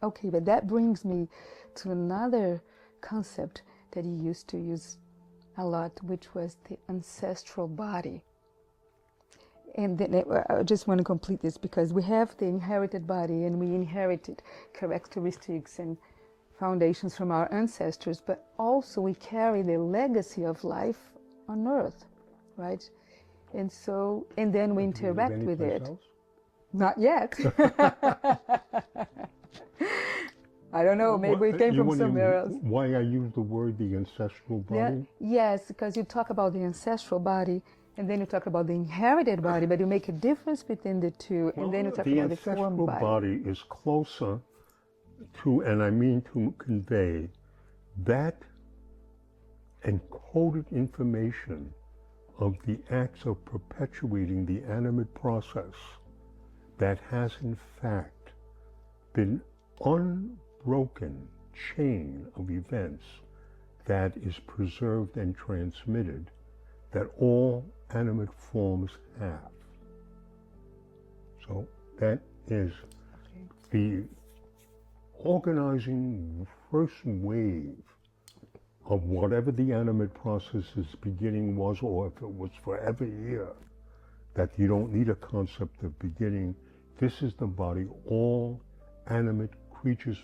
Okay, but that brings me to another concept that he used to use a lot, which was the ancestral body. And then I just want to complete this because we have the inherited body and we inherited characteristics and foundations from our ancestors, but also we carry the legacy of life on Earth, right? And so, and then we interact with it. Else? Not yet. I don't know, maybe it came from somewhere else. Why I use the word the ancestral body? Yes, because you talk about the ancestral body, and then you talk about the inherited body, but you make a difference between the two, and then you talk about the formed body. The ancestral body is closer to, and I mean to convey, that encoded information of the acts of perpetuating the animate process that has in fact been unbroken chain of events that is preserved and transmitted that all animate forms have. So that is the organizing first wave of whatever the animate process's beginning was, or if it was forever here, that you don't need a concept of beginning. This is the body. All animate creatures,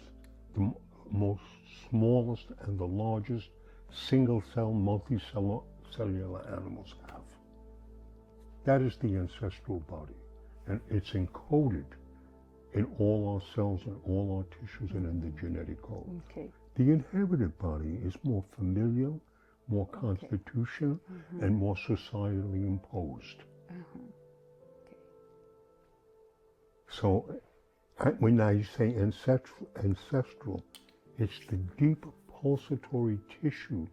the most smallest and the largest single-cell, multicellular animals have. That is the ancestral body, and it's encoded in all our cells and all our tissues and in the genetic code. Okay. The inherited body is more familial, more constitutional, and more societally imposed. So when I say ancestral, it's the deep pulsatory tissue,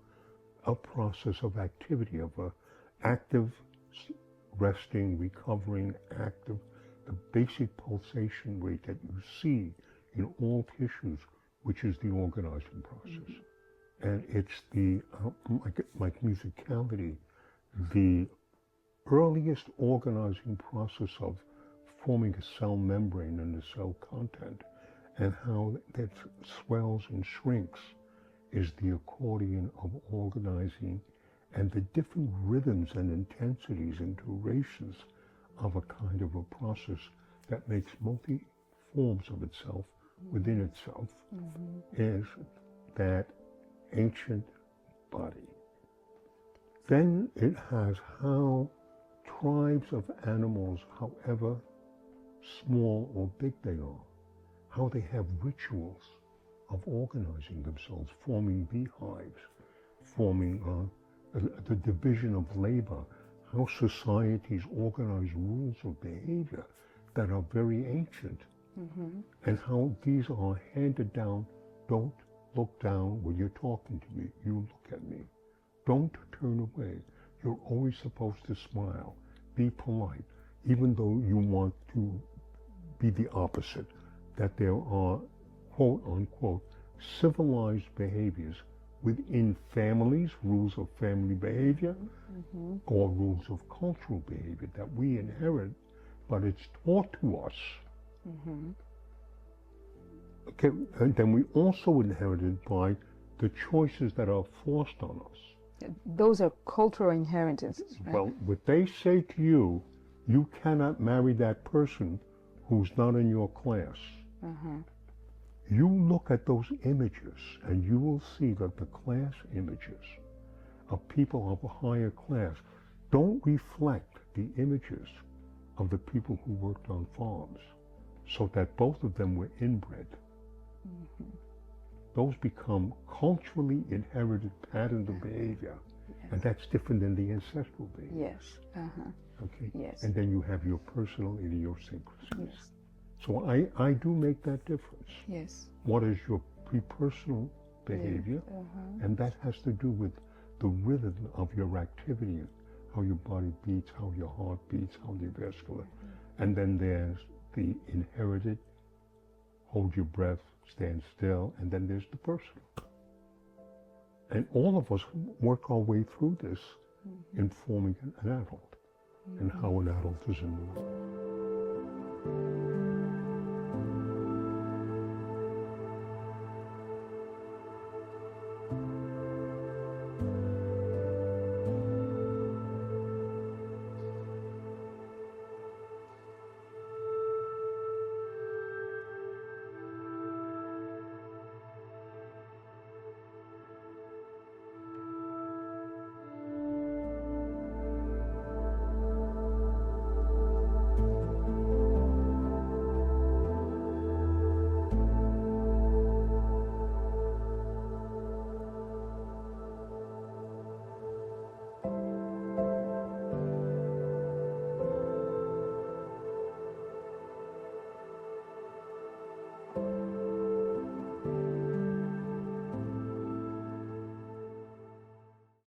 a process of activity, of a active, resting, recovering, active, the basic pulsation rate that you see in all tissues, which is the organizing process. And it's the, like musicality, the earliest organizing process of forming a cell membrane and the cell content, and how that swells and shrinks is the accordion of organizing and the different rhythms and intensities and durations of a kind of a process that makes multi-forms of itself within itself, is that ancient body. Then it has how tribes of animals, however small or big they are, how they have rituals of organizing themselves, forming beehives, forming the division of labor, how societies organize rules of behavior that are very ancient, and how these are handed down. Don't look down when you're talking to me. You look at me. Don't turn away. You're always supposed to smile. Be polite, even though you want to be the opposite. That there are, quote unquote, civilized behaviors within families, rules of family behavior, or rules of cultural behavior that we inherit, but it's taught to us. Okay, and then we also inherited by the choices that are forced on us. Those are cultural inheritances, right? Well, what they say to you, you cannot marry that person who's not in your class. You look at those images and you will see that the class images of people of a higher class don't reflect the images of the people who worked on farms, so that both of them were inbred. Those become culturally inherited patterns of behavior, and that's different than the ancestral behavior. Yes. Okay. Yes. And then you have your personal idiosyncrasies. So I do make that difference. Yes. What is your personal behavior? And that has to do with the rhythm of your activity, how your body beats, how your heart beats, how the vascular. And then there's the inherited, hold your breath, stand still, and then there's the personal. And all of us work our way through this in forming an adult, and how an adult is in the world.